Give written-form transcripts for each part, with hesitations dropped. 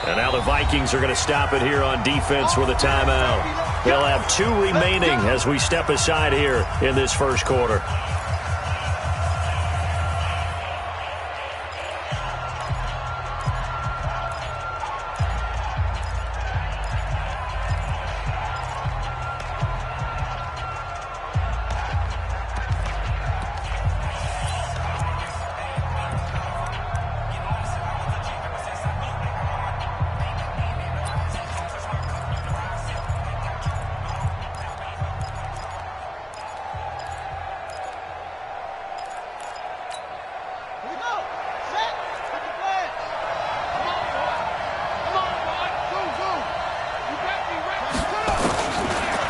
And now the Vikings are going to stop it here on defense with a timeout. They'll have 2 remaining as we step aside here in this first quarter.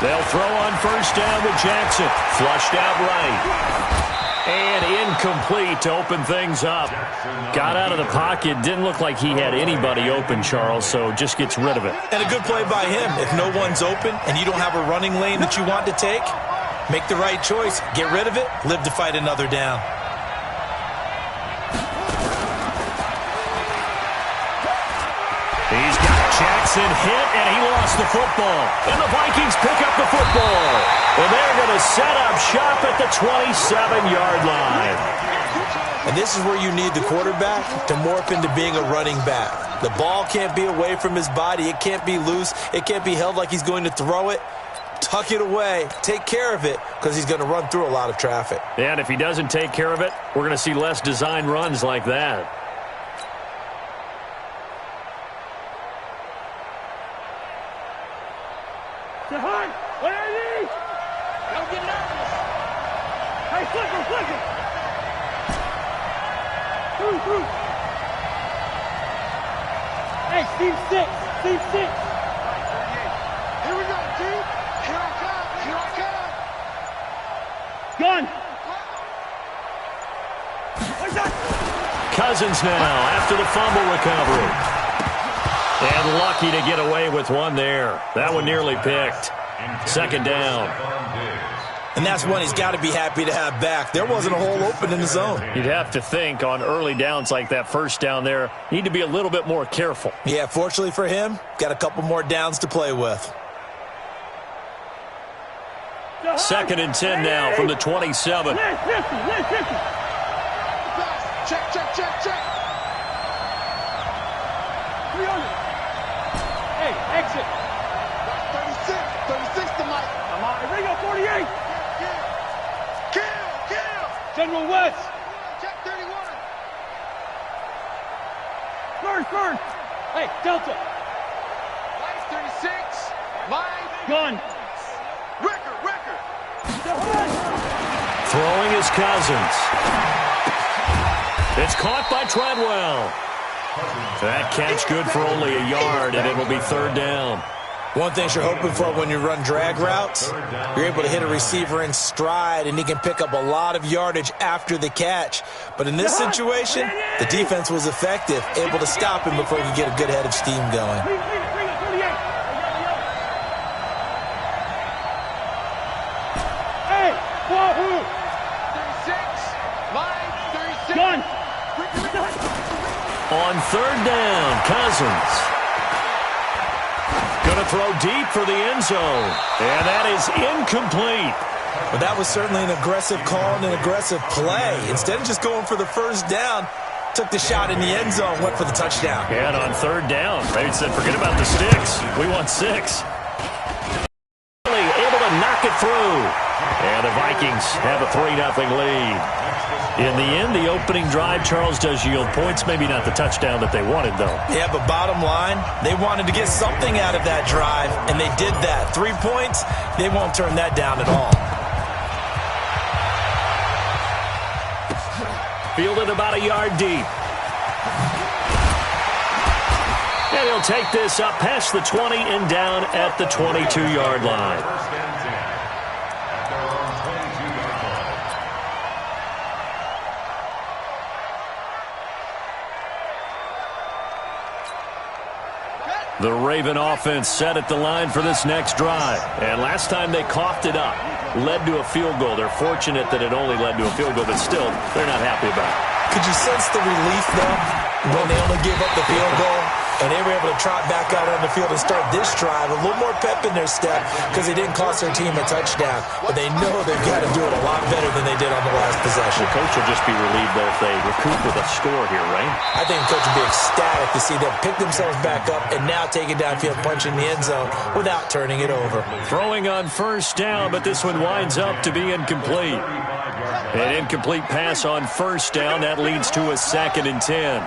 They'll throw on first down with Jackson. Flushed out right. And incomplete to open things up. Got out of the pocket. Didn't look like he had anybody open, Charles, so just gets rid of it. And a good play by him. If no one's open and you don't have a running lane that you want to take, make the right choice. Get rid of it. Live to fight another down. He's got Jackson hit, and he lost the football. And the Vikings pick up the football. And they're going to set up shop at the 27-yard line. And this is where you need the quarterback to morph into being a running back. The ball can't be away from his body. It can't be loose. It can't be held like he's going to throw it. Tuck it away. Take care of it because he's going to run through a lot of traffic. And if he doesn't take care of it, we're going to see less design runs like that. What are these? Don't get nervous. Hey, flick him. Through. Hey, Steve 6. Here we go, team. Here I come. Gun. What's that? Cousins now after the fumble recovery. And lucky to get away with one there. That one nearly picked. Second down. And that's one he's got to be happy to have back. There wasn't a hole open in the zone. You'd have to think on early downs like that first down there, need to be a little bit more careful. Yeah, fortunately for him, got a couple more downs to play with. Second and 10 now from the 27. Check. Hey, exit. 36 to Mike. Come on, here we go, 48. Kill. General West. Check 31. Burn. Hey, Delta. Mike 36. Mike. Gun. Ricker. Throwing is Cousins. It's caught by Treadwell. That catch good for only a yard, and it will be third down. One thing you're hoping for when you run drag routes, you're able to hit a receiver in stride, and he can pick up a lot of yardage after the catch. But in this situation, the defense was effective, able to stop him before he could get a good head of steam going. Hey, whoa! 36. Gun. On third down, Cousins. Going to throw deep for the end zone. And that is incomplete. But that was certainly an aggressive call and an aggressive play. Instead of just going for the first down, took the shot in the end zone, went for the touchdown. And on third down, they said, forget about the sticks. We want 6. Able to knock it through. And the Vikings have a 3-0 lead. In the end, the opening drive, Charles, does yield points. Maybe not the touchdown that they wanted, though. Yeah, but bottom line, they wanted to get something out of that drive, and they did that. 3 points, they won't turn that down at all. Fielded about a yard deep. And he'll take this up past the 20 and down at the 22-yard line. The Raven offense set at the line for this next drive. And last time they coughed it up, led to a field goal. They're fortunate that it only led to a field goal, but still, they're not happy about it. Could you sense the relief, though, when they only gave up the field goal? And they were able to trot back out on the field and start this drive. A little more pep in their step because they didn't cost their team a touchdown. But they know they've got to do it a lot better than they did on the last possession. The coach will just be relieved, though, if they recoup with a score here, right? I think the coach will be ecstatic to see them pick themselves back up and now take it downfield, punch in the end zone without turning it over. Throwing on first down, but this one winds up to be incomplete. An incomplete pass on first down. That leads to a 2nd and 10.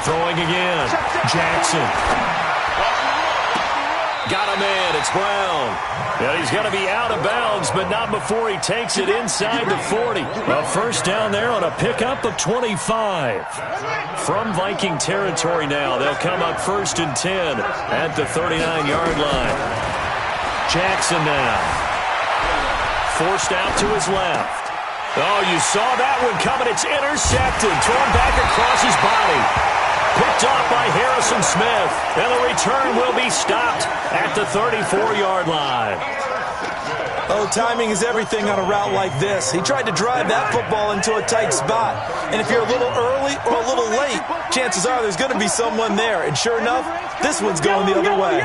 Throwing again. Jackson. Got a man. It's Brown. And he's going to be out of bounds, but not before he takes it inside the 40. A first down there on a pickup of 25. From Viking territory now, they'll come up 1st and 10 at the 39-yard line. Jackson now. Forced out to his left. Oh, you saw that one coming. It's intercepted. Thrown back across his body. Picked off by Harrison Smith. And the return will be stopped at the 34-yard line. Oh, timing is everything on a route like this. He tried to drive that football into a tight spot. And if you're a little early or a little late, chances are there's going to be someone there. And sure enough, this one's going the other way.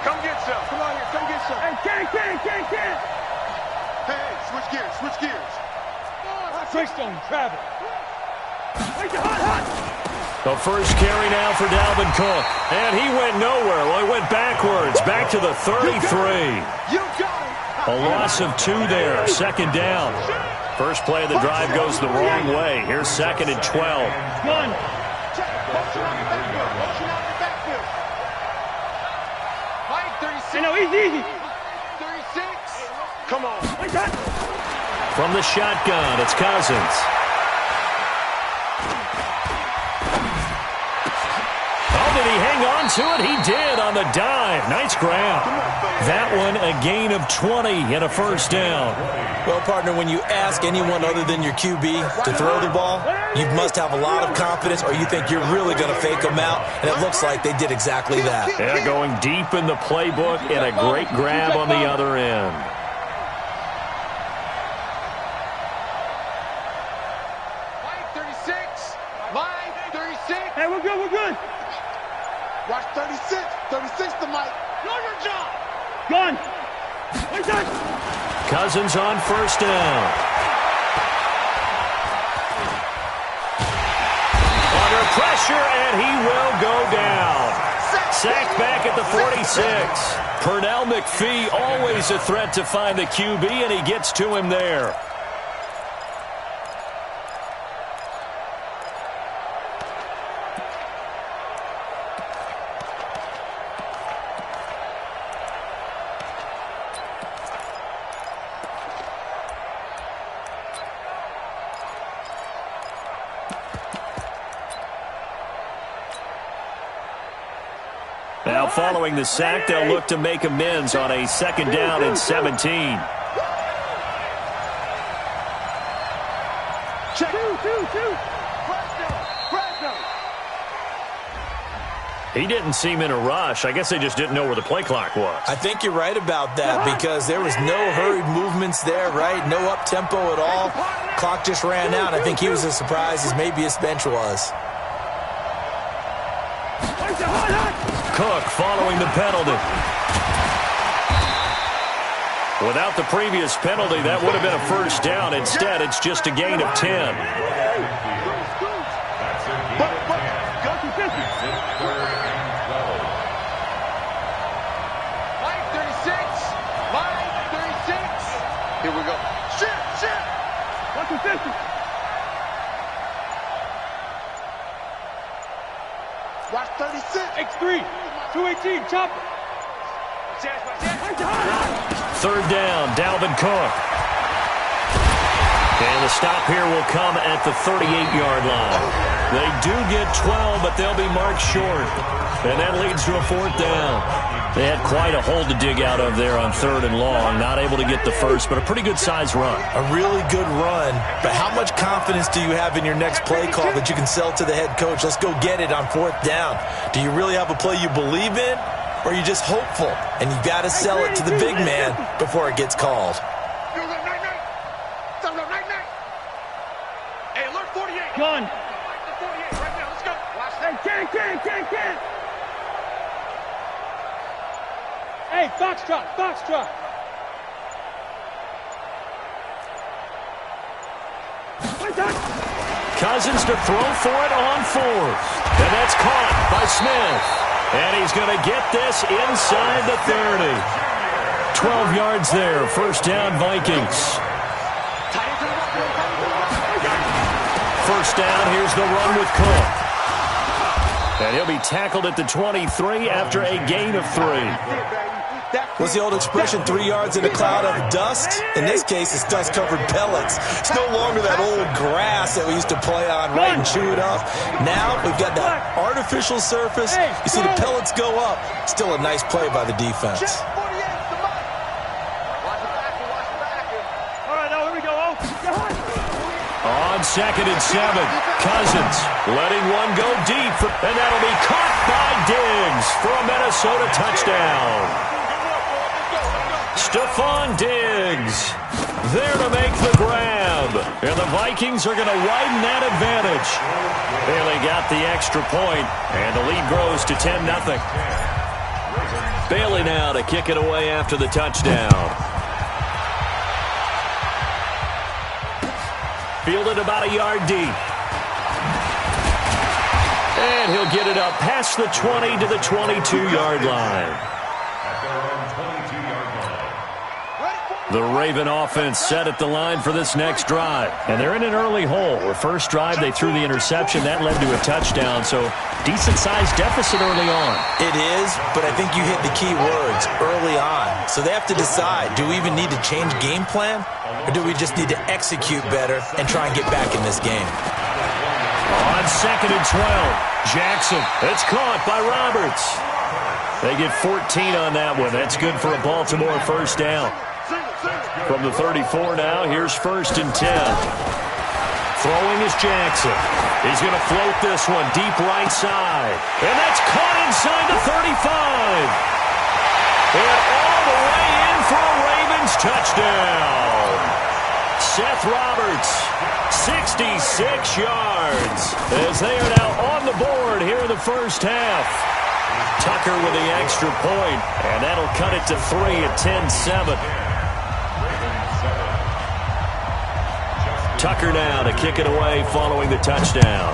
Come get some. Come on here. Come get some. Hey, can't. Hey, switch gears. Switch them, Travis. The first carry now for Dalvin Cook. And he went nowhere. Well, he went backwards. Back to the 33. A loss of 2 there. 2nd down. First play of the drive goes the wrong way. Here's 2nd and 12. One. Easy. 36. Come on. From the shotgun, it's Cousins. Oh, did he hang on to it? He did on the dive. Nice grab. That one a gain of 20 and a first down. Well, partner, when you ask anyone other than your QB to throw the ball, you must have a lot of confidence or you think you're really going to fake them out, and it looks like they did exactly that. Yeah, going deep in the playbook and a great grab on the other end. Hey, we're good. Watch 36. 36 to Mike. Do your job. Gun. Cousins on first down. Under pressure, and he will go down. Sacked back at the 46. Pernell McPhee, always a threat to find the QB, and he gets to him there. Now, following the sack, they'll look to make amends on a 2nd down and 17. Check. Two. He didn't seem in a rush. I guess they just didn't know where the play clock was. I think you're right about that because there was no hurried movements there, right? No up-tempo at all. Clock just ran out. I think he was as surprised as maybe his bench was. Cook following the penalty. Without the previous penalty, that would have been a first down. Instead, it's just a gain of 10. Here we go. Shit. What's the 50? Watch 36. X3. 218. Chopper. 3rd down, Dalvin Cook. And the stop here will come at the 38-yard line. They do get 12, but they'll be marked short. And that leads to a 4th down. They had quite a hole to dig out of there on 3rd and long. Not able to get the first, but a pretty good-sized run. A really good run. But how much confidence do you have in your next play call that you can sell to the head coach? Let's go get it on 4th down. Do you really have a play you believe in, or are you just hopeful? And you've got to sell it to the big man before it gets called. Gun. Right now, let's go. Hey, can. Hey, foxtrot. Cousins to throw for it on fourth. And that's caught by Smith. And he's going to get this inside the 30. 12 yards there. First down, Vikings. First down, here's the run with Cook. And he'll be tackled at the 23 after a gain of 3. What's the old expression, 3 yards in a cloud of dust? In this case, it's dust-covered pellets. It's no longer that old grass that we used to play on, right, and chew it up. Now we've got that artificial surface. You see the pellets go up. Still a nice play by the defense. All right, now here we go. On 2nd and 7, Cousins letting one go deep, and that'll be caught by Diggs for a Minnesota touchdown. Stephon Diggs there to make the grab. And the Vikings are going to widen that advantage. Bailey got the extra point, and the lead grows to 10-0. Bailey now to kick it away after the touchdown. Fielded about a yard deep. And he'll get it up past the 20 to the 22-yard line. The Raven offense set at the line for this next drive. And they're in an early hole. Their first drive, they threw the interception. That led to a touchdown, so decent-sized deficit early on. It is, but I think you hit the key words, early on. So they have to decide, do we even need to change game plan? Or do we just need to execute better and try and get back in this game? On 2nd and 12, Jackson. It's caught by Roberts. They get 14 on that one. That's good for a Baltimore first down. From the 34 now, here's 1st and 10. Throwing is Jackson. He's going to float this one deep right side. And that's caught inside the 35. And all the way in for a Ravens touchdown. Seth Roberts, 66 yards, as they are now on the board here in the first half. Tucker with the extra point, and that'll cut it to 3 at 10-7. Tucker now to kick it away following the touchdown.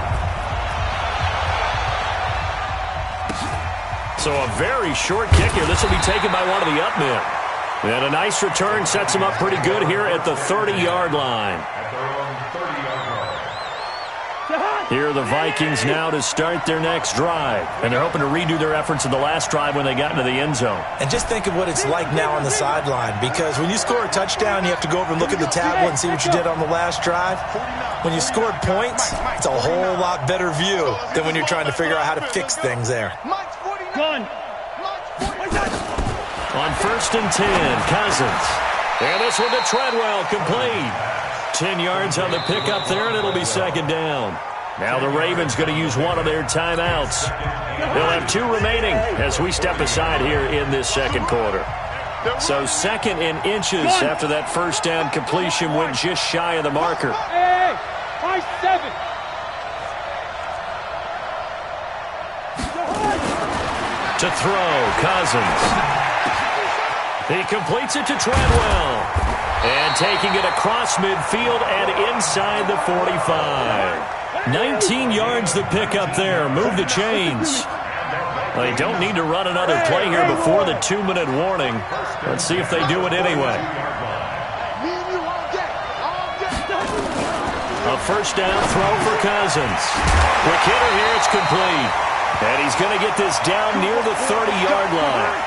So a very short kick here. This will be taken by one of the up men. And a nice return sets him up pretty good here at the 30-yard line. Here are the Vikings now to start their next drive. And they're hoping to redo their efforts in the last drive when they got into the end zone. And just think of what it's like now on the sideline, because when you score a touchdown, you have to go over and look at the tablet and see what you did on the last drive. When you scored points, it's a whole lot better view than when you're trying to figure out how to fix things there. Gun. On 1st and 10, Cousins. And this one to Treadwell, complete. 10 yards on the pickup there, and it'll be 2nd down. Now the Ravens going to use one of their timeouts. They'll have 2 remaining as we step aside here in this second quarter. So 2nd and inches after that first down completion went just shy of the marker. Hey, 5-7. To throw, Cousins. He completes it to Treadwell. And taking it across midfield and inside the 45. 19 yards the pick up there. Move the chains. They don't need to run another play here before the 2-minute warning. Let's see if they do it anyway. A first down throw for Cousins. Quick hitter here, it's complete. And he's going to get this down near the 30-yard line.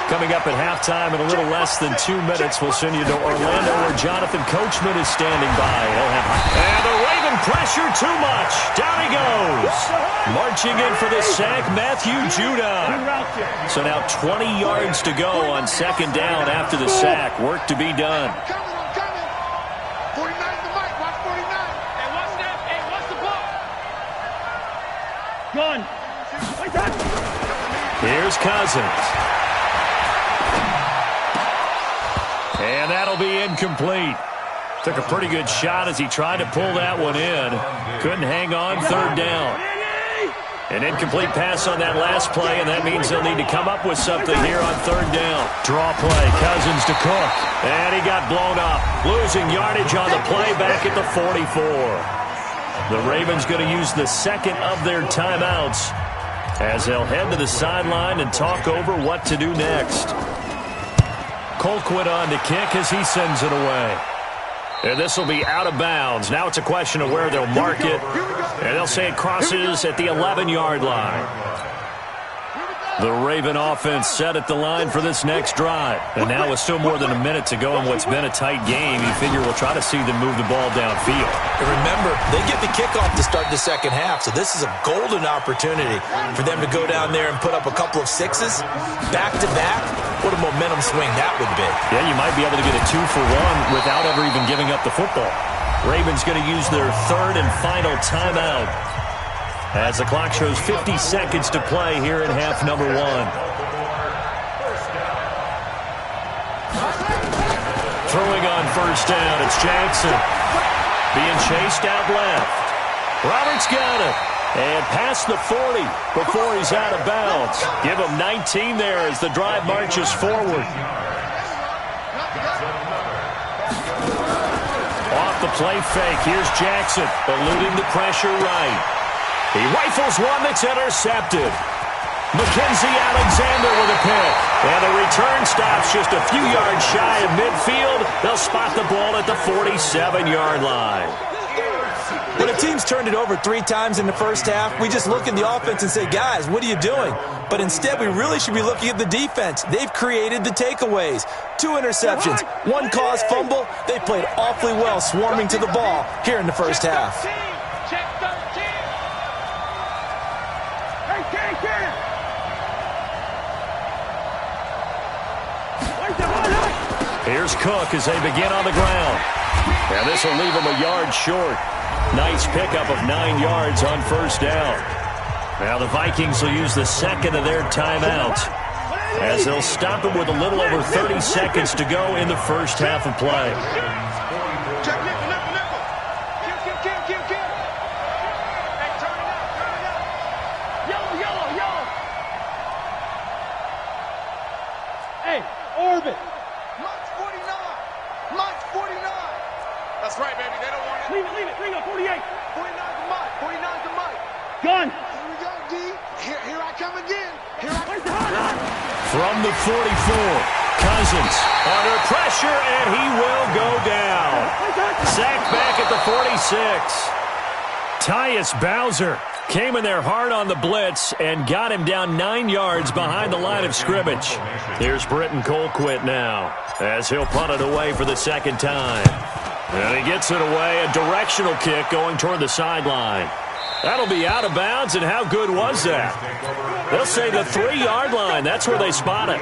Coming up at halftime in a little less than 2 minutes, we'll send you to Orlando where Jonathan Coachman is standing by. And the Raven pressure too much. Down he goes. Marching in for the sack, Matthew Judon. So now 20 yards to go on 2nd down after the sack. Work to be done. 49 the mic. Watch 49. Hey, watch that. Hey, watch the ball. Gun. Here's Cousins. And that'll be incomplete. Took a pretty good shot as he tried to pull that one in. Couldn't hang on third down. An incomplete pass on that last play, and that means they'll need to come up with something here on third down. Draw play, Cousins to Cook. And he got blown up. Losing yardage on the play back at the 44. The Ravens going to use the second of their timeouts as they'll head to the sideline and talk over what to do next. Colquitt on to kick as he sends it away. And this will be out of bounds. Now it's a question of where they'll mark it. And they'll say it crosses at the 11-yard line. The Raven offense set at the line for this next drive. And now with still more than a minute to go in what's been a tight game, you figure we'll try to see them move the ball downfield. And remember, they get the kickoff to start the second half, so this is a golden opportunity for them to go down there and put up a couple of sixes back-to-back. What a momentum swing that would be. Yeah, you might be able to get a 2-for-1 without ever even giving up the football. Ravens going to use their third and final timeout as the clock shows 50 seconds to play here in half number 1. Throwing on first down, it's Jackson. Being chased out left. Roberts got it. And past the 40 before he's out of bounds. Give him 19 there as the drive marches forward. Off the play fake, here's Jackson, eluding the pressure right. He rifles one that's intercepted. Mackenzie Alexander with a pick. And the return stops just a few yards shy of midfield. They'll spot the ball at the 47-yard line. When a team's turned it over 3 times in the first half, we just look at the offense and say, guys, what are you doing? But instead, we really should be looking at the defense. They've created the takeaways. 2 interceptions, 1 caused fumble. They played awfully well swarming to the ball here in the first half. Check 13. Here's Cook as they begin on the ground. And this will leave him a yard short. Nice pickup of 9 yards on first down. Now the Vikings will use the second of their timeouts as they'll stop it with a little over 30 seconds to go in the first half of play. Check nickel. Kill. Hey, turn it up. Yellow. Hey, Orbit. Mike 49. That's right, baby. They don't want it. Leave it. 48. 49's the Mike. Gun. Here we go, D. Here I come again. From the 44, Cousins under pressure, and he will go down. Sacked back at the 46. Tyus Bowser came in there hard on the blitz and got him down 9 yards behind the line of scrimmage. Here's Britton Colquitt now as he'll punt it away for the second time. And he gets it away, a directional kick going toward the sideline. That'll be out of bounds, and how good was that? They'll say the 3-yard line. That's where they spot it.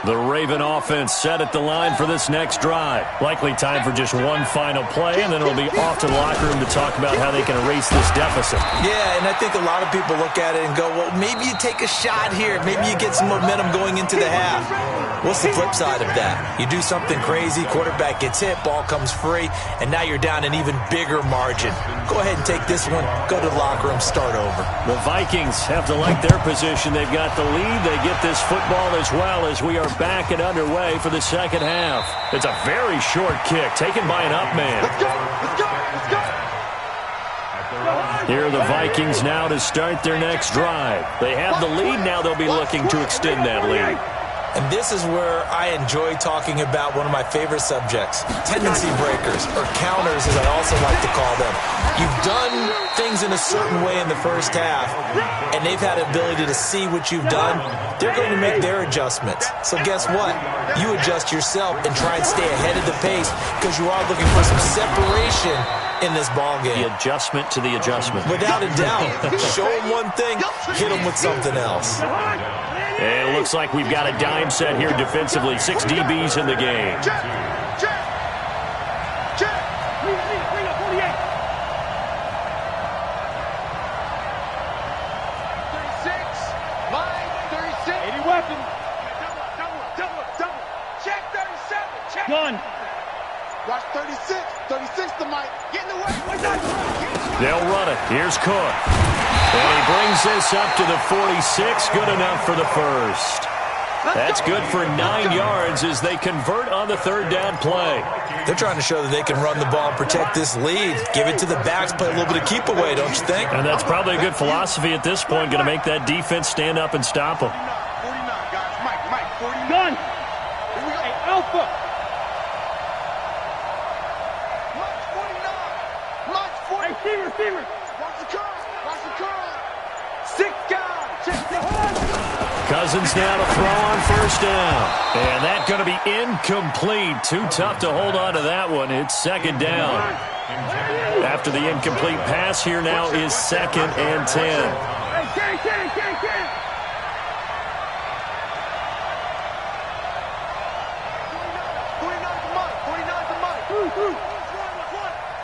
The Raven offense set at the line for this next drive. Likely time for just one final play, and then it'll be off to the locker room to talk about how they can erase this deficit. Yeah, and I think a lot of people look at it and go, well, maybe you take a shot here. Maybe you get some momentum going into the half. What's the flip side of that? You do something crazy, quarterback gets hit, ball comes free, and now you're down an even bigger margin. Go ahead and take this one, go to the locker room, start over. The Vikings have to like their position. They've got the lead. They get this football as well as we are back and underway for the second half. It's a very short kick taken by an up man. Let's go. Here are the Vikings now to start their next drive. They have the lead. Now they'll be looking to extend that lead. And this is where I enjoy talking about one of my favorite subjects, tendency breakers, or counters as I also like to call them. You've done things in a certain way in the first half, and they've had the ability to see what you've done. They're going to make their adjustments. So guess what? You adjust yourself and try and stay ahead of the pace because you are looking for some separation in this ball game. The adjustment to the adjustment. Without a doubt. Show them one thing, hit them with something else. And it looks like we've got a dime set here defensively. 6 DBs in the game. Check. Bring up 48. 36. Line 36. 80 weapon. Double. Check 37. Watch 36. 36 to Mike. Get in the way. They'll run it. Here's Cook. And he brings this up to the 46. Good enough for the first. That's good for 9 yards as they convert on the third down play. They're trying to show that they can run the ball and protect this lead. Give it to the backs, play a little bit of keep away, don't you think? And that's probably a good philosophy at this point. Going to make that defense stand up and stop them. 49, guys. Mike, 49. Gun. Here we go. Hey, Alpha. Mike, 49. Hey, receiver. Watch the curl. Watch the curl. 6 guys. Check the horn. Cousins now to throw on first down. And that's going to be incomplete. Too tough to hold on to that one. It's second down. After the incomplete pass, here now is 2nd and 10. Hey, can't. 49 to Mike. 49 to Mike.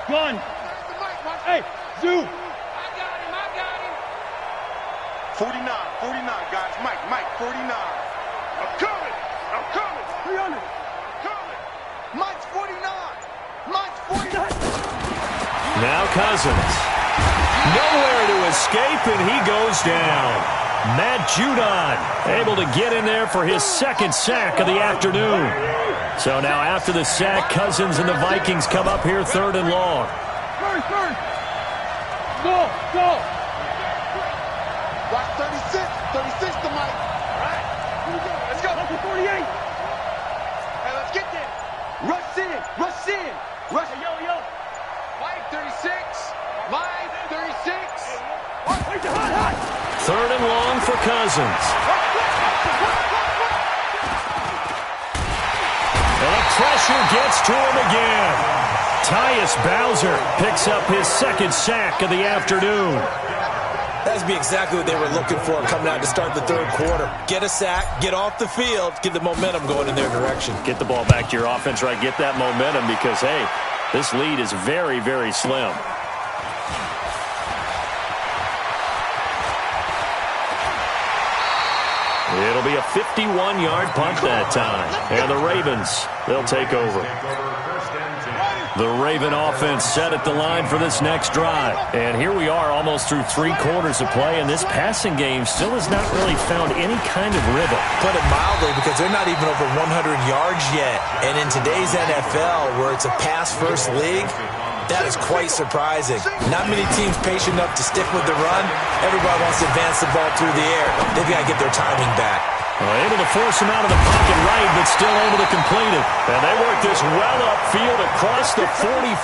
Gun. To Mike. Watch. Hey, Zoo. I got him. 49, guys. Mike, 49. I'm coming. 300. Coming. Mike's 49. Mike's 49. Now Cousins. Nowhere to escape, and he goes down. Matt Judon able to get in there for his 2nd sack of the afternoon. So now after the sack, Cousins and the Vikings come up here 3rd and long. First. Go. Watch 36. 36 to Mike. All right. Here we go. Let's go. Number 48. Hey, let's get there. Rush in. Rush. Hey, yo. Mike, 36. Mike, 36. Wait, hot. 3rd and long for Cousins. And the pressure gets to him again. Tyus Bowser picks up his 2nd sack of the afternoon. That'd be exactly what they were looking for coming out to start the 3rd quarter. Get a sack, get off the field, get the momentum going in their direction. Get the ball back to your offense, right? Get that momentum because, hey, this lead is very, very slim. It'll be a 51-yard punt that time. And the Ravens, they'll take over. The Raven offense set at the line for this next drive. And here we are almost through 3 quarters of play, and this passing game still has not really found any kind of rhythm. Put it mildly, because they're not even over 100 yards yet. And in today's NFL, where it's a pass-first league, that is quite surprising. Not many teams patient enough to stick with the run. Everybody wants to advance the ball through the air. They've got to get their timing back. Able to force him out of the pocket right, but still able to complete it. And they work this well upfield across the 45.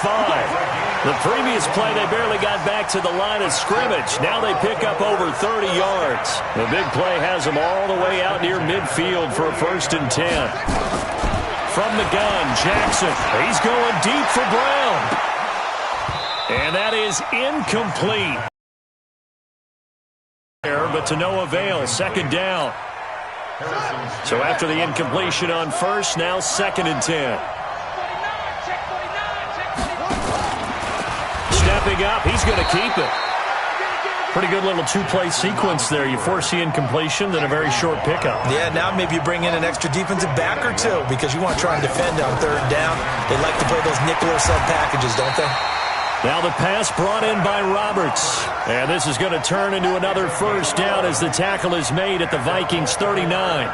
The previous play, they barely got back to the line of scrimmage. Now they pick up over 30 yards. The big play has them all the way out near midfield for a 1st and 10. From the gun, Jackson. He's going deep for Brown. And that is incomplete. But to no avail, 2nd down. So after the incompletion on first, now 2nd and 10. Stepping up, he's going to keep it. Pretty good little 2-play sequence there. You force the incompletion, then a very short pickup. Yeah, now maybe you bring in an extra defensive back or 2 because you want to try and defend on 3rd down. They like to play those nickel or sub packages, don't they? Now the pass brought in by Roberts. And this is going to turn into another 1st down as the tackle is made at the Vikings 39.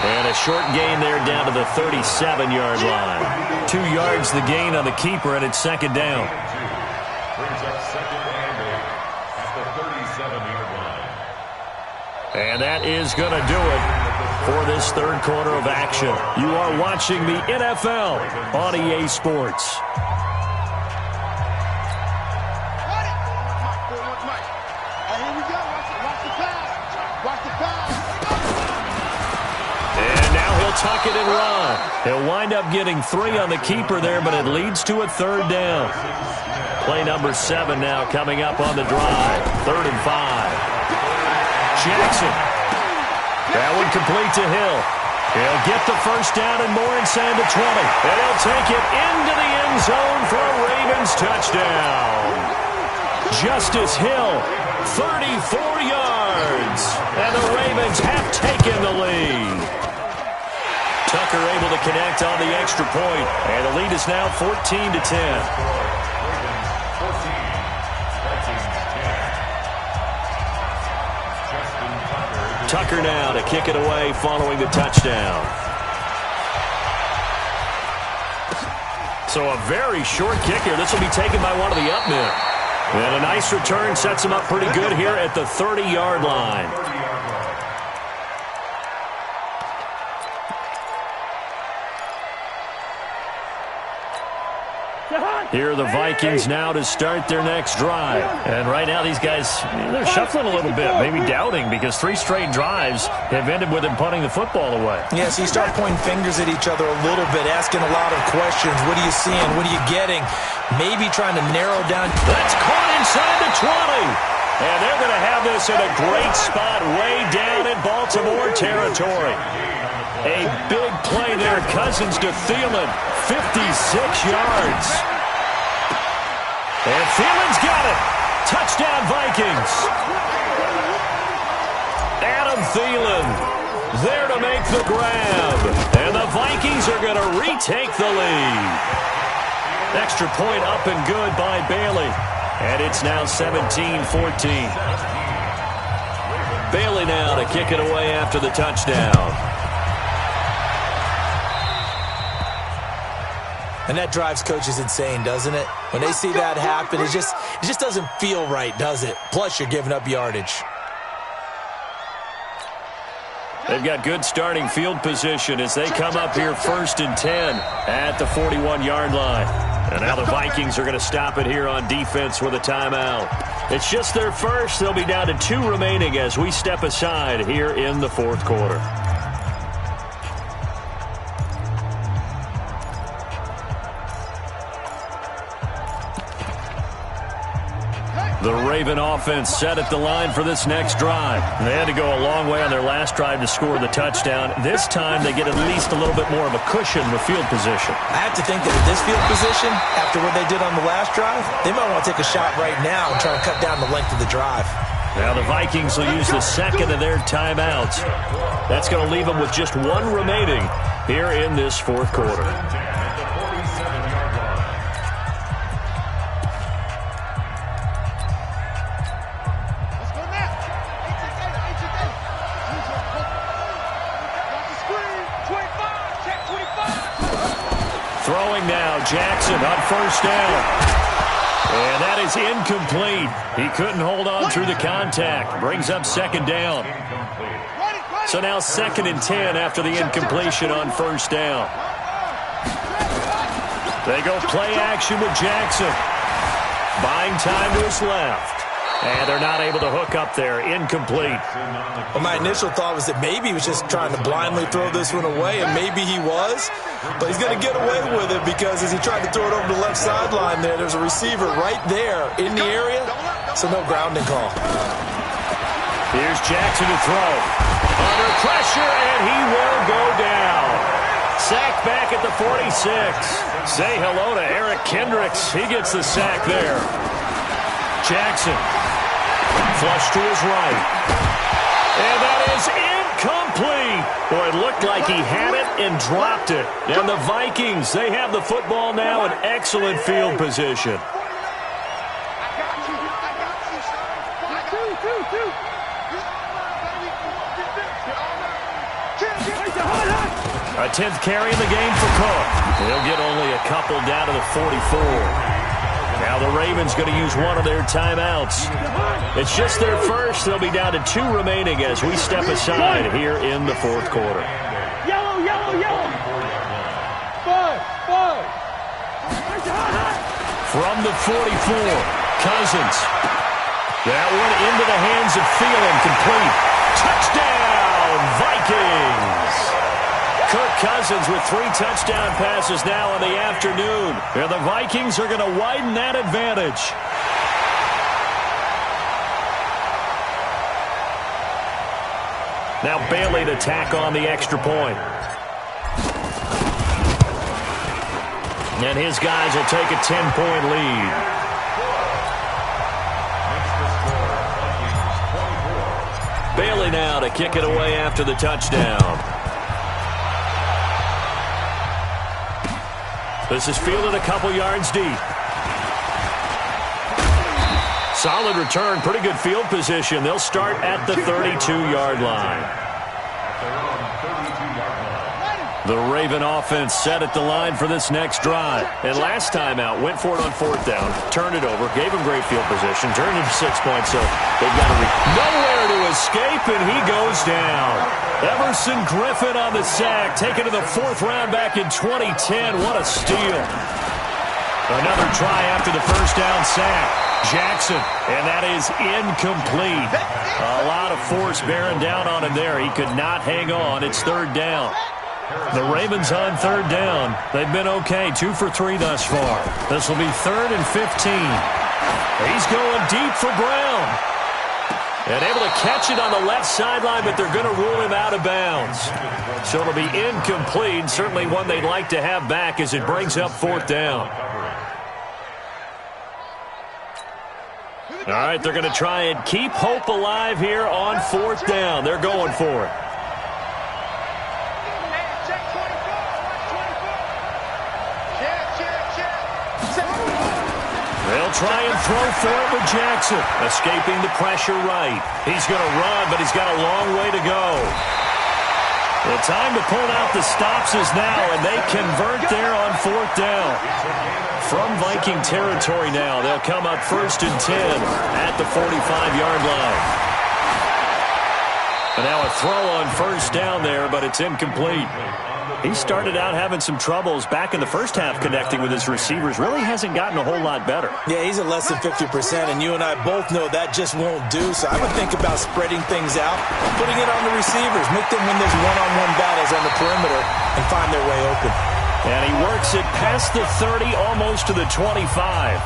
And a short gain there down to the 37-yard line. 2 yards the gain on the keeper, and it's 2nd down. Brings up 2nd and 8 at the 37-yard line. And that is going to do it for this 3rd quarter of action. You are watching the NFL on EA Sports. Here we go. Watch the pass. Watch the pass. And now he'll tuck it and run. He'll wind up getting 3 on the keeper there, but it leads to a 3rd down. Play number 7 now coming up on the drive. 3rd and 5. Jackson. That one complete to Hill. He'll get the 1st down and more inside the 20. And he'll take it into the end zone for a Ravens touchdown. Justice Hill, 34 yards. And the Ravens have taken the lead. Tucker able to connect on the extra point. And the lead is now 14-10. Tucker now to kick it away following the touchdown. So a very short kick here. This will be taken by one of the up men. And a nice return sets him up pretty good here at the 30-yard line. Here are the Vikings now to start their next drive. And right now these guys, they're shuffling a little bit, maybe doubting, because 3 straight drives have ended with them punting the football away. Yeah, so you start pointing fingers at each other a little bit, asking a lot of questions. What are you seeing? What are you getting? Maybe trying to narrow down. That's caught inside the 20. And they're going to have this in a great spot way down in Baltimore territory. A big play there. Cousins to Thielen, 56 yards. And Thielen's got it. Touchdown, Vikings. Adam Thielen there to make the grab. And the Vikings are going to retake the lead. Extra point up and good by Bailey. And it's now 17-14. Bailey now to kick it away after the touchdown. And that drives coaches insane, doesn't it? When they see that happen, it just doesn't feel right, does it? Plus, you're giving up yardage. They've got good starting field position as they come up here 1st and 10 at the 41-yard line. And now the Vikings are going to stop it here on defense with a timeout. It's just their first. They'll be down to 2 remaining as we step aside here in the 4th quarter. The Raven offense set at the line for this next drive. They had to go a long way on their last drive to score the touchdown. This time they get at least a little bit more of a cushion with field position. I have to think that at this field position, after what they did on the last drive, they might want to take a shot right now and try to cut down the length of the drive. Now the Vikings will use the second of their timeouts. That's going to leave them with just 1 remaining here in this 4th quarter. Throwing now, Jackson on 1st down. And that is incomplete. He couldn't hold on through the contact. Brings up 2nd down. So now 2nd and 10 after the incompletion on 1st down. They go play action with Jackson. Buying time to his left. And they're not able to hook up there. Incomplete. Well, my initial thought was that maybe he was just trying to blindly throw this one away, and maybe he was. But he's going to get away with it because as he tried to throw it over the left sideline there's a receiver right there in the area, so no grounding call. Here's Jackson to throw. Under pressure, and he will go down. Sack back at the 46. Say hello to Eric Kendricks. He gets the sack there. Jackson. Flush to his right. And that is incomplete. Boy, it looked like he had it and dropped it. And the Vikings, they have the football now in excellent field position. A 10th carry in the game for Cook. He'll get only a couple down to the 44. Now the Ravens going to use one of their timeouts. It's just their first. They'll be down to 2 remaining as we step aside here in the 4th quarter. Yellow, yellow, yellow. 5. From the 44, Cousins. That one into the hands of Thielen, complete. Touchdown, Vikings! Kirk Cousins with 3 touchdown passes now in the afternoon. And the Vikings are going to widen that advantage. Now Bailey to tack on the extra point. And his guys will take a 10-point lead. Bailey now to kick it away after the touchdown. This is fielded a couple yards deep. Solid return, pretty good field position. They'll start at the 32-yard line. The Raven offense set at the line for this next drive. And last time out, went for it on 4th down, turned it over, gave him great field position, turned it to 6 points, so they've got nowhere to escape, and he goes down. Emerson Griffin on the sack, taken to the 4th round back in 2010. What a steal. Another try after the first down sack. Jackson, and that is incomplete. A lot of force bearing down on him there. He could not hang on. It's 3rd down. The Ravens on 3rd down. They've been okay, 2 for 3 thus far. This will be 3rd and 15. He's going deep for Brown. And able to catch it on the left sideline, but they're going to rule him out of bounds. So it'll be incomplete. Certainly one they'd like to have back as it brings up 4th down. All right, they're going to try and keep hope alive here on 4th down. They're going for it. They'll try and throw for it with Jackson. Escaping the pressure right. He's going to run, but he's got a long way to go. The time to pull out the stops is now, and they convert there on 4th down. From Viking territory now, they'll come up 1st and 10 at the 45-yard line. And now a throw on 1st down there, but it's incomplete. He started out having some troubles back in the first half connecting with his receivers. Really hasn't gotten a whole lot better. Yeah, he's at less than 50%, and you and I both know that just won't do. So I would think about spreading things out, putting it on the receivers, make them win those one-on-one battles on the perimeter, and find their way open. And he works it past the 30, almost to the 25.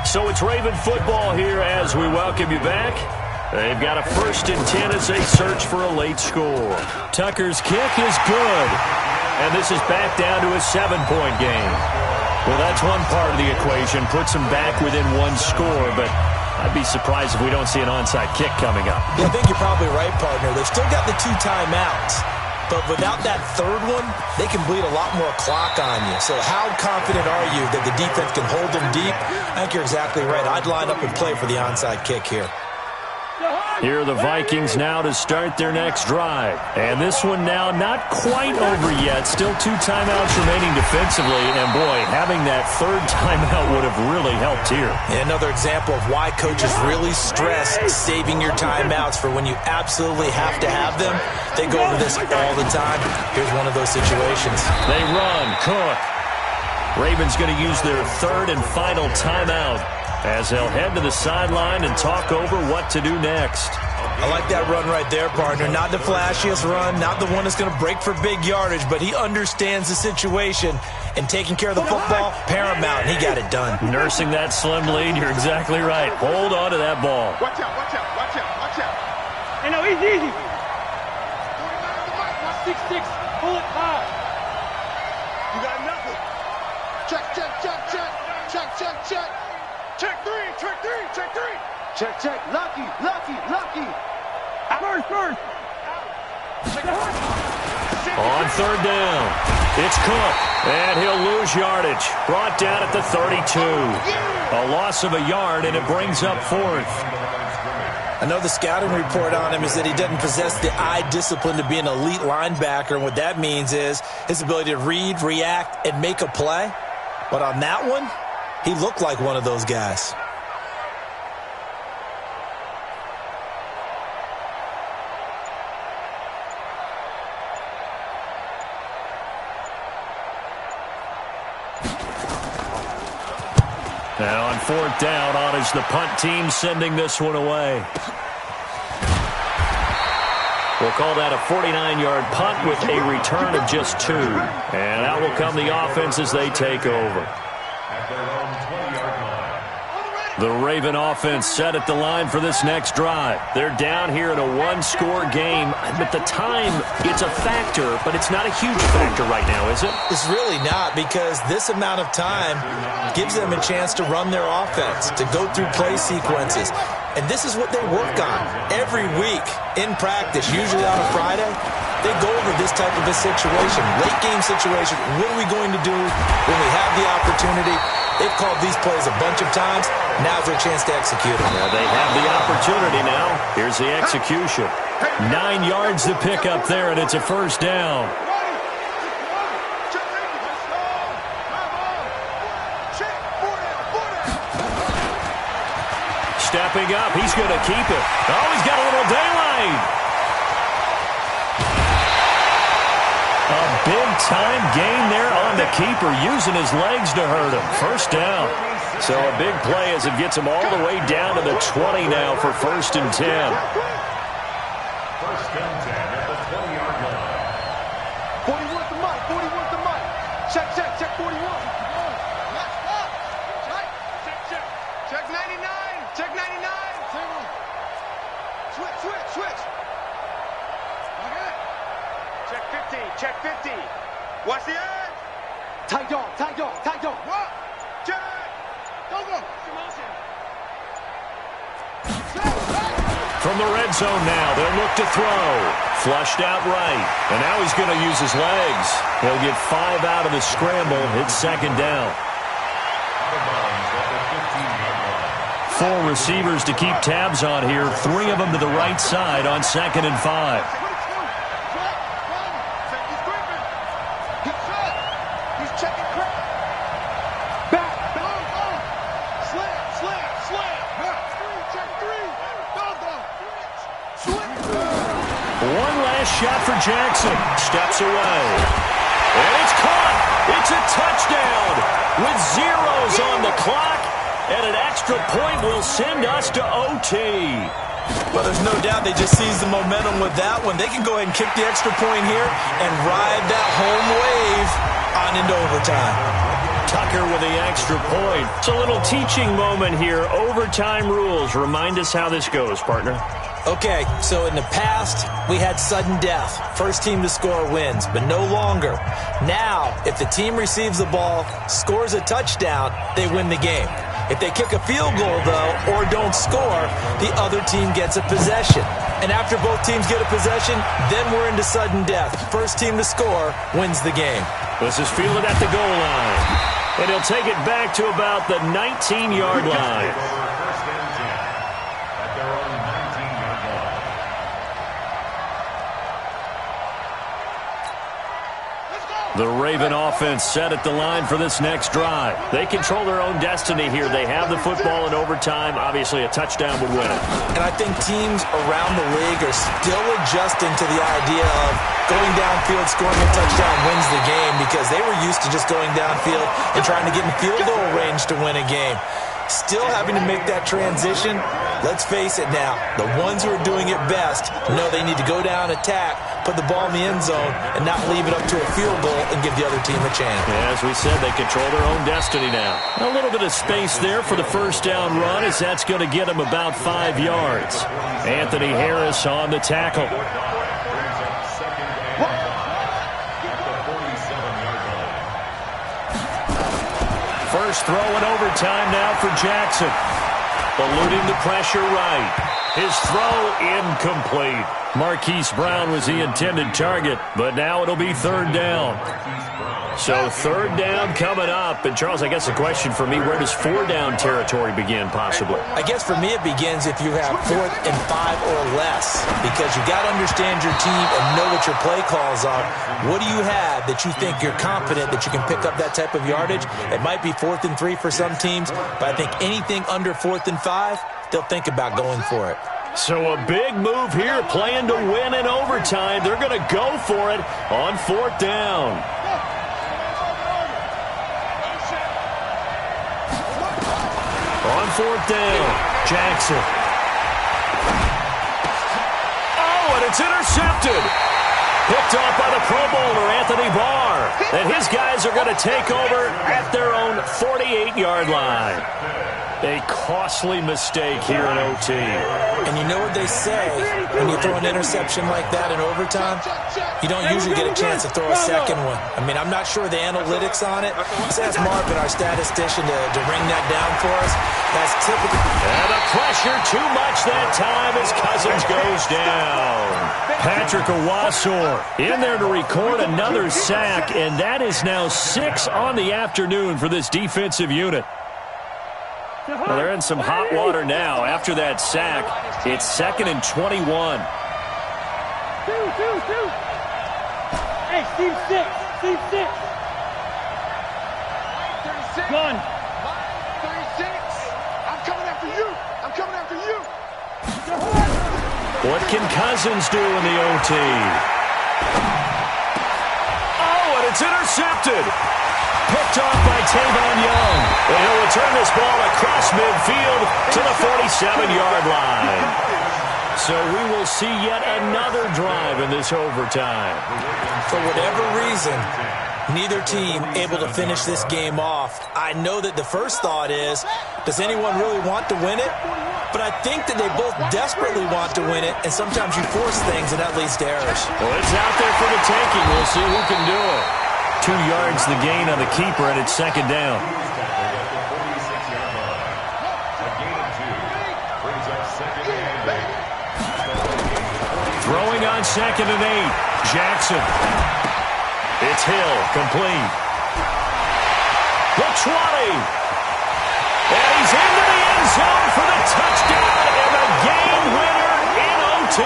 So it's Raven football here as we welcome you back. They've got a 1st and 10 as they search for a late score. Tucker's kick is good. And this is back down to a 7-point game. Well, that's one part of the equation. Puts them back within 1 score, but I'd be surprised if we don't see an onside kick coming up. Yeah, I think you're probably right, partner. They've still got the 2 timeouts. But without that 3rd one, they can bleed a lot more clock on you. So how confident are you that the defense can hold them deep? I think you're exactly right. I'd line up and play for the onside kick here. Here are the Vikings now to start their next drive. And this one now not quite over yet. Still 2 timeouts remaining defensively. And, boy, having that 3rd timeout would have really helped here. And another example of why coaches really stress saving your timeouts for when you absolutely have to have them. They go over this all the time. Here's one of those situations. They run. Cook. Ravens going to use their 3rd and final timeout as they'll head to the sideline and talk over what to do next. I like that run right there, partner. Not the flashiest run, not the one that's going to break for big yardage, but he understands the situation, and taking care of the football, paramount, and he got it done. Nursing that slim lead, you're exactly right. Hold on to that ball. Watch out, watch out, watch out, watch out. Hey, no, easy, easy. 6-6, pull it high. You got nothing. Check, check, check, check, check, check, check. Check 3, check 3, check 3. Check, check, lucky, lucky, lucky. First. On 3rd down, it's Cook, and he'll lose yardage. Brought down at the 32. A loss of a yard, and it brings up 4th. I know the scouting report on him is that he doesn't possess the eye discipline to be an elite linebacker, and what that means is his ability to read, react, and make a play. But on that one, he looked like one of those guys. Now on 4th down, on is the punt team sending this one away. We'll call that a 49-yard punt with a return of just 2. And out will come the offense as they take over. At their own 20-yard line. The Raven offense set at the line for this next drive. They're down here in a one-score game. At the time, it's a factor, but it's not a huge factor right now, is it? It's really not, because this amount of time gives them a chance to run their offense, to go through play sequences. And this is what they work on every week in practice, usually on a Friday. They go over this type of a situation, late game situation. What are we going to do when we have the opportunity? They've called these plays a bunch of times. Now's their chance to execute them. Yeah, they have the opportunity now. Here's the execution. 9 yards to pick up there, and it's a first down. Stepping up, he's going to keep it. Oh, he's got a little daylight. A big-time gain there on the keeper, using his legs to hurt him. First down. So a big play as it gets him all the way down to the 20 now for 1st and 10. First and 10 at the 20-yard line. 40 with the mic, 40 with the mic. Check, check, check 41. Check 99, check 99. Switch. Okay. Check 50, check 50. Watch the edge. Tight dog. What? Check. Go. From the red zone now, they'll look to throw. Flushed out right. And now he's going to use his legs. He'll get 5 out of the scramble. It's 2nd down. 4 receivers to keep tabs on here. 3 of them to the right side on 2nd and 5. He's checking quick. Back. Slam. Check 3. Go. One last shot for Jackson. Steps away. And it's caught. It's a touchdown with zeros on the clock. And an extra point will send us to OT. Well, there's no doubt they just seized the momentum with that one. They can go ahead and kick the extra point here and ride that home wave on into overtime. Tucker with the extra point. It's a little teaching moment here. Overtime rules. Remind us how this goes, partner. Okay, so in the past, we had sudden death. First team to score wins, but no longer. Now, if the team receives the ball, scores a touchdown, they win the game. If they kick a field goal, though, or don't score, the other team gets a possession. And after both teams get a possession, then we're into sudden death. First team to score wins the game. This is fielded at the goal line. And he'll take it back to about the 19-yard line. First and 10 at their own 19-yard line. The Raven offense set at the line for this next drive. They control their own destiny here. They have the football in overtime. Obviously, a touchdown would win it. And I think teams around the league are still adjusting to the idea of going downfield, scoring a touchdown wins the game, because they were used to just going downfield and trying to get in field goal range to win a game. Still having to make that transition. Let's face it now, the ones who are doing it best know they need to go down, attack, put the ball in the end zone, and not leave it up to a field goal and give the other team a chance. Yeah, as we said, they control their own destiny now. A little bit of space there for the first down run, as that's going to get them about 5 yards. Anthony Harris on the tackle. First throw in overtime now for Jackson. Eluding the pressure right. His throw incomplete. Marquise Brown was the intended target, but now it'll be 3rd down. So 3rd down coming up. And Charles, I guess the question for me, where does 4-down territory begin possibly? I guess for me it begins if you have 4th and 5 or less, because you got to understand your team and know what your play calls are. What do you have that you think you're confident that you can pick up that type of yardage? It might be 4th and 3 for some teams, but I think anything under 4th and 5, they'll think about going for it. So a big move here, playing to win in overtime. They're going to go for it on 4th down. On 4th down, Jackson. Oh, and it's intercepted. Picked off by the Pro Bowler, Anthony Barr. And his guys are going to take over at their own 48-yard line. A costly mistake here in OT. And you know what they say, when you throw an interception like that in overtime, you don't usually get a chance to throw a second one. I mean, I'm not sure the analytics on it. Let's ask Marvin, our statistician, to ring that down for us. That's typical. And the pressure too much that time as Cousins goes down. Patrick Owasor in there to record another sack, and that is now 6 on the afternoon for this defensive unit. Well, they're in some hot water now. After that sack, it's 2nd and 21. Hey, Steve 6. Steve 6. Gun. 36. I'm coming after you. I'm coming after you. What can Cousins do in the OT? Oh, and it's intercepted. Picked off by Tavon Young. And he'll return this ball across midfield to the 47-yard line. So we will see yet another drive in this overtime. For whatever reason, neither team able to finish this game off. I know that the first thought is, does anyone really want to win it? But I think that they both desperately want to win it, and sometimes you force things, and that leads to errors. Well, it's out there for the taking. We'll see who can do it. 2 yards the gain on the keeper, and it's 2nd down. Throwing on 2nd and 8. Jackson. It's Hill, complete. The 20. And he's into the end zone for the touchdown and the game winner in OT.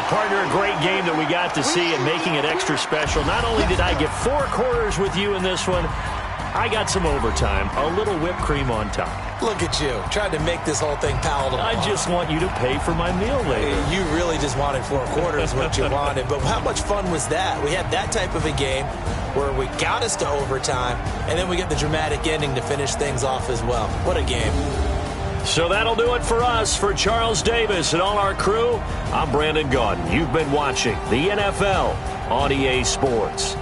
Partner, a great game that we got to see and making it extra special. Not only did I get 4 quarters with you in this one, I got some overtime, a little whipped cream on top. Look at you, tried to make this whole thing palatable. I just want you to pay for my meal later. You really just wanted 4 quarters, what you wanted. But how much fun was that? We had that type of a game where we got us to overtime, and then we get the dramatic ending to finish things off as well. What a game. So that'll do it for us. For Charles Davis and all our crew, I'm Brandon Gaudin. You've been watching the NFL on EA Sports.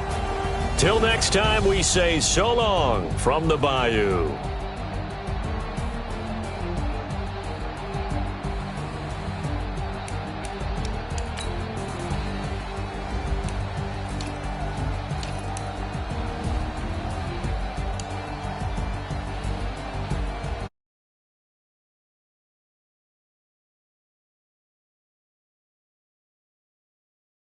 Till next time, we say so long from the Bayou.